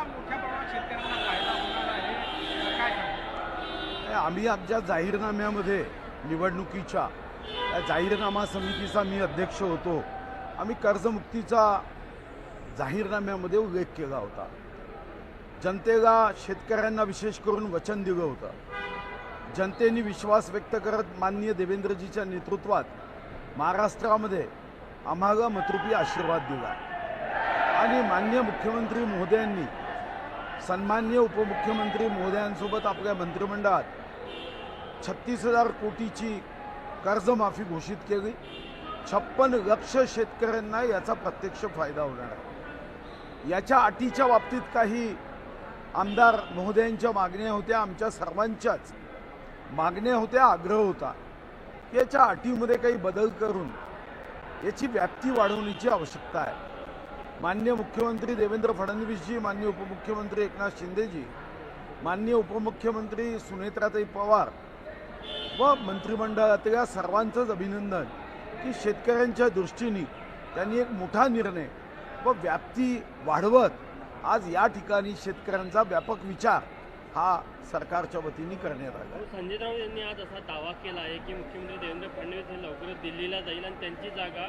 मोठ्या प्रमाणात शेतकऱ्यांना फायदा होणार आहे, काय सांगता? आम्ही आमच्या जाहीरनाम्यामध्ये निवडणुकीच्या त्या जाहीरनामा समितीचा मी अध्यक्ष होतो. आम्ही कर्जमुक्तीचा जाहीरनाम्यामध्ये उल्लेख केला होता. जनतेला शेतकऱ्यांना विशेष करून वचन दिलं होतं. जनतेने विश्वास व्यक्त करत माननीय देवेंद्रजीच्या नेतृत्वात महाराष्ट्रामध्ये आम्हाला मतरूपी आशीर्वाद दिला आणि माननीय मुख्यमंत्री महोदयांनी सन्माननीय उपमुख्यमंत्री महोदयांसोबत आपल्या मंत्रिमंडळात 36,000 कोटीची कर्जमाफी घोषित केली. 56 लक्ष शेतकऱ्यांना याचा प्रत्यक्ष फायदा होणार आहे. याच्या अटीच्या बाबतीत काही आमदार महोदयांच्या मागण्या होत्या, आमच्या सर्वांच्याच मागण्या होत्या, आग्रह होता की याच्या अटीमध्ये काही बदल करून याची व्याप्ती वाढवण्याची आवश्यकता आहे. माननीय मुख्यमंत्री देवेंद्र फडणवीसजी, माननीय उपमुख्यमंत्री एकनाथ शिंदेजी, माननीय उपमुख्यमंत्री सुनेत्राताई पवार व मंत्रिमंडळातल्या सर्वांचंच अभिनंदन की शेतकऱ्यांच्या दृष्टीने त्यांनी एक मोठा निर्णय व व्याप्ती वाढवत आज या ठिकाणी शेतकऱ्यांचा व्यापक विचार हा सरकारच्या वतीने करण्यात आला. संजय राऊत यांनी आज असा दावा केला आहे की मुख्यमंत्री देवेंद्र फडणवीस हे लवकरच दिल्लीला जाईल आणि त्यांची जागा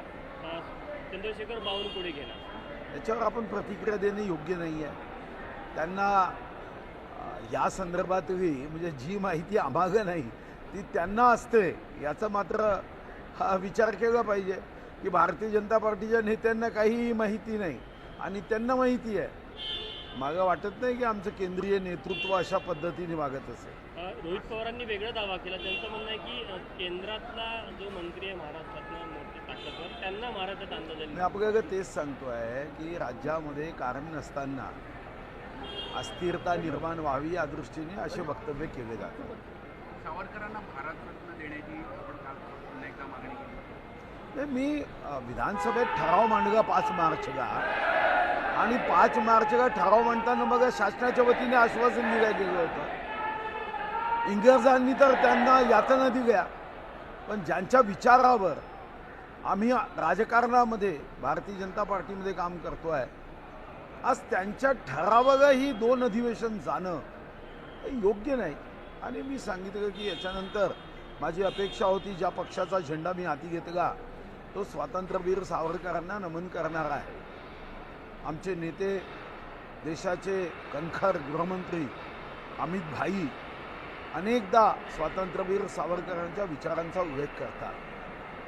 चंद्रशेखर बावनकुळे घेणार. याच्यावर आपण प्रतिक्रिया देणे योग्य नाही आहे. त्यांना या संदर्भातली म्हणजे जी माहिती आम्हाला नाही ती त्यांना असते याचा मात्र विचार केला पाहिजे की भारतीय जनता पार्टीच्या नेत्यांना काहीही माहिती नाही आणि त्यांना माहिती आहे. मला वाटत नाही की आमचं केंद्रीय नेतृत्व अशा पद्धतीने वागत असेल. रोहित पवारांनी वेगळा दावा केला. त्यांचं म्हणणं आहे की केंद्रातला जो मंत्री आहे महाराष्ट्रातला मोठी ताकदवर त्यांना महाराष्ट्रात अंदाज येईल. मी आपल्याला तेच सांगतोय की राज्यामध्ये कारण नसताना अस्थिरता निर्माण व्हावी या दृष्टीने असे वक्तव्य केले जातात. सावरकरांना भारतरत्न देण्याची आपण काल पुन्हा एकदा मागणी केली. मी विधानसभेत ठराव मांडला 5 मार्चला आणि 5 मार्चला ठराव मांडताना मग शासनाच्या वतीने आश्वासन दिलं गेलं होतं. इंग्रजांनी तर त्यांना यातना दिल्या, पण ज्यांच्या विचारावर आम्ही राजकारणामध्ये भारतीय जनता पार्टीमध्ये काम करतोय आज त्यांच्या ठरावालाही 2 अधिवेशन जाणं योग्य नाही. आणि मी सांगितलं की याच्यानंतर माझी अपेक्षा होती ज्या पक्षाचा झेंडा मी हाती घेतला तो स्वातंत्र्यवीर सावरकरांना नमन करणारा आहे. आमचे नेते देशाचे कणखर गृहमंत्री अमित भाई अनेकदा स्वातंत्र्यवीर सावरकरांच्या विचारांचा उल्लेख करतात.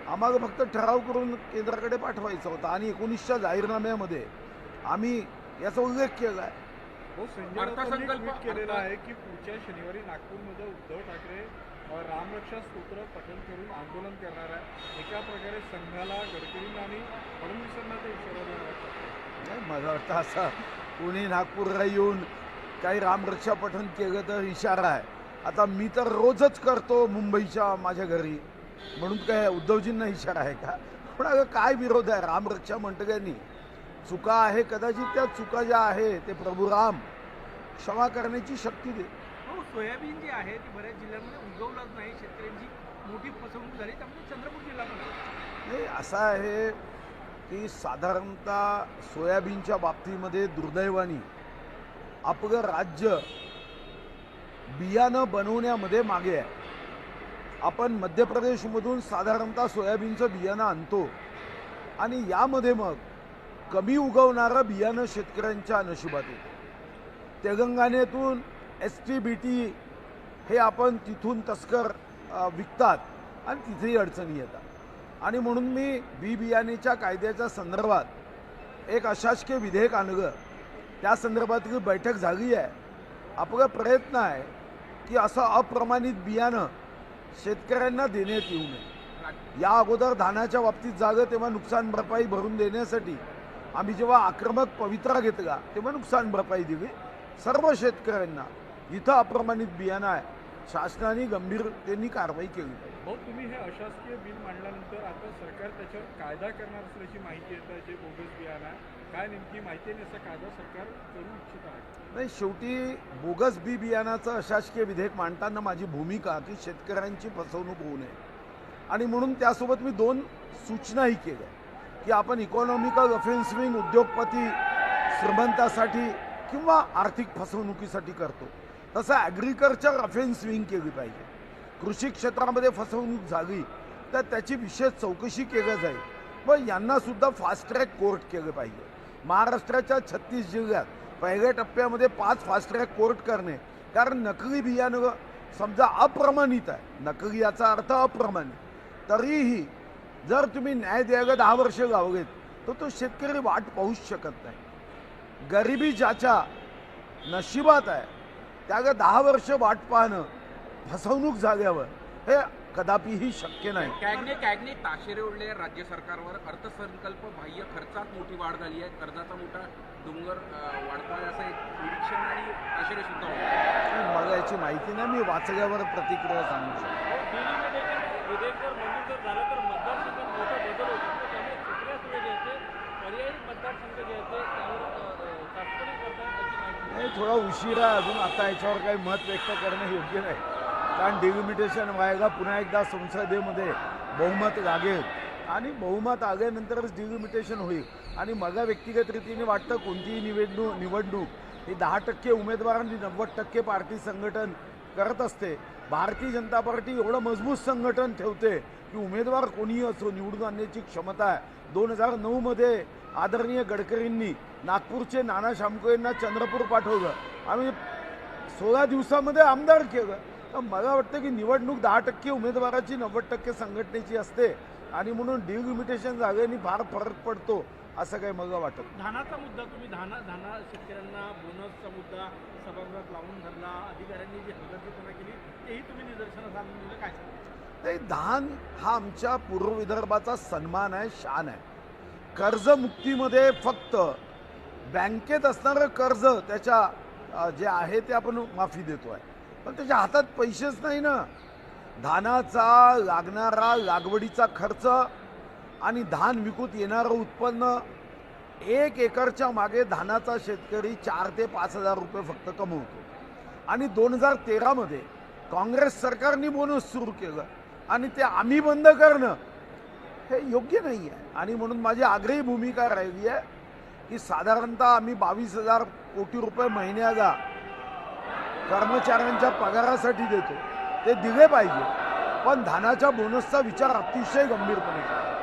आम्हाला फक्त ठराव करून केंद्राकडे पाठवायचा होता आणि 19च्या जाहीरनाम्यामध्ये आम्ही याचा उल्लेख केला आहे. अर्थसंकल्प केलेला आहे की पुढच्या शनिवारी नागपूरमध्ये उद्धव ठाकरे रामरक्षा स्तोत्र पठण करून आंदोलन करणार आहे. एका प्रकारे संघाला, गडकरींना आणि फडणवीसांना ते इशारा देणार आहे. मला वाटतं असं कोणी नागपूरला येऊन काही रामरक्षा पठण केलं तर इशारा आहे. आता मी तर रोजच करतो मुंबईच्या माझ्या घरी, म्हणून काय उद्धवजींना इशारा आहे का? पण काय विरोध आहे? रामरक्षा म्हणतं चुका आहे, कदाचित त्या चुका ज्या आहे ते प्रभू राम क्षमा करण्याची शक्ती दे. सोयाबीन जी आहे ती बऱ्याच जिल्ह्यांमध्ये उगवलंच नाही, शेतकऱ्यांची मोठी फसवणूक झाली, त्यामुळे चंद्रपूर जिल्हा पण नाही. असं आहे की साधारणतः सोयाबीनच्या बाबतीमध्ये दुर्दैवाने आपलं राज्य बियाणं बनवण्यामध्ये मागे आहे. आपण मध्य प्रदेशमधून साधारणतः सोयाबीनचं बियाणं आणतो आणि यामध्ये मग कमी उगवणारं बियाणं शेतकऱ्यांच्या नशिबात येतं. तेलंगणातून STBT हे आपण तिथून तस्कर विकतात आणि तिथेही अडचणी येतात. आणि म्हणून मी बी बियाणेच्या कायद्याच्या संदर्भात एक अशासकीय विधेयक आणलं. त्या संदर्भातली बैठक झाली आहे. आपला प्रयत्न आहे की असं अप्रमाणित बियाणं शेतकऱ्यांना देण्यात येऊ नये. या अगोदर धानाच्या बाबतीत झालं तेव्हा नुकसान भरपाई भरून देण्यासाठी आम्ही जेव्हा आक्रमक पवित्रा घेतला तेव्हा नुकसान भरपाई दिली सर्व शेतकऱ्यांना. जिथं अप्रमाणित बियाणं आहे शासनाने गंभीरतेने कारवाई केली पाहिजे. भाऊ, तुम्ही हे अशासकीय बिल मांडल्यानंतर आता सरकार त्याच्यावर कायदा करणार असल्याची माहिती येत आहे. जे बोगस बियाणं आहे, काय नेमकी माहिती आहे? असा कायदा सरकार करू इच्छित आहे? नाही, शेवटी बोगस बी बियाणाचं अशासकीय विधेयक मांडताना माझी भूमिका की शेतकऱ्यांची फसवणूक होऊ नये आणि म्हणून त्यासोबत मी 2 सूचनाही केल्या की आपण इकॉनॉमिकल ऑफेन्सिव्ह उद्योगपती श्रीमंतासाठी किंवा आर्थिक फसवणुकीसाठी करतो तसं ॲग्रिकल्चर अफेन्स विंग केली पाहिजे. कृषी क्षेत्रामध्ये फसवणूक झाली तर त्याची विशेष चौकशी केली जाईल व यांनासुद्धा फास्ट ट्रॅक कोर्ट केलं पाहिजे. महाराष्ट्राच्या 36 जिल्ह्यात पहिल्या टप्प्यामध्ये 5 फास्ट ट्रॅक कोर्ट करणे, कारण नकली बियाणं समजा अप्रमाणित आहे, नकली याचा अर्थ अप्रमाणित, तरीही जर तुम्ही न्याय द्यायला 10 वर्ष लावलेत तर तो शेतकरी वाट पाहूच शकत नाही. गरिबी ज्याच्या नशिबात आहे त्याला 10 वर्ष वाट पाहणं फसवणूक झाल्यावर हे कदापिही शक्य नाही. कॅगने ताशेरे ओढले राज्य सरकारवर. अर्थसंकल्प बाह्य खर्चात मोठी वाढ झाली आहे, कर्जाचा मोठा डोंगर वाढतोय असं एक निरीक्षण आणि ताशेरे सुद्धा होते. मला याची माहिती नाही, मी वाचल्यावर प्रतिक्रिया सांगू शकतो. विधेयक जर मंजूर जर झालं तर मतदारसंघात मोठा बदल होतो, त्यामुळे सुप्रिया सुळे जे आहेत ते पर्यायी मतदारसंघ जे आहेत ते त्यावर चाचपणी करतात अशी माहिती. नाही, थोडा उशीर आहे अजून, आता याच्यावर काही मत व्यक्त करणं योग्य नाही, कारण डिलिमिटेशन व्हायला पुन्हा एकदा संसदेमध्ये बहुमत लागेल आणि बहुमत आल्यानंतरच डिलिमिटेशन होईल. आणि मला व्यक्तिगत रीतीने वाटतं कोणतीही निवडणूक ही 10% उमेदवारांनी 90% पार्टी संघटन करत असते. भारतीय जनता पार्टी एवढं मजबूत संघटन ठेवते की उमेदवार कोणीही असो निवडून आणण्याची क्षमता आहे. 2009मध्ये आदरणीय गडकरींनी नागपूरचे नाना शामकोईंना चंद्रपूर पाठवलं, आम्ही 16 दिवसामध्ये आमदार केलं. तर मला वाटतं की निवडणूक 10% उमेदवाराची 90% संघटनेची असते आणि म्हणून डिलिमिटेशन जागेने फार फरक पडतो असं काही मला वाटत. धानाचा मुद्दा तुम्ही धाना शेतकऱ्यांना बोनसचा मुद्दा सभागृहात लावून धरला, अधिकाऱ्यांनी जी हलगर्जीपणा केली तेही तुम्ही निदर्शनास आणून दिलं, काय सांगा? नाही, धान हा आमच्या पूर्व विदर्भाचा सन्मान आहे, शान आहे. कर्जमुक्तीमध्ये फक्त बँकेत असणारं कर्ज त्याच्या जे आहे ते आपण माफी देतो आहे, पण त्याच्या हातात पैसेच नाही ना. धानाचा लागणारा लागवडीचा खर्च आणि धान विकून येणारं उत्पन्न, 1 एकरच्या मागे धानाचा शेतकरी 4 ते 5 हजार रुपये फक्त कमवतो. आणि 2013मध्ये काँग्रेस सरकारने बोनस सुरू केलं आणि ते आम्ही बंद करणं हे योग्य नाही आहे. आणि म्हणून माझी आग्रही भूमिका राहिली आहे की साधारणतः आम्ही 22,000 कोटी रुपये महिन्याला कर्मचाऱ्यांच्या पगारासाठी देतो, ते दिले पाहिजे, पण धानाच्या बोनसचा विचार अतिशय गंभीरपणे करा.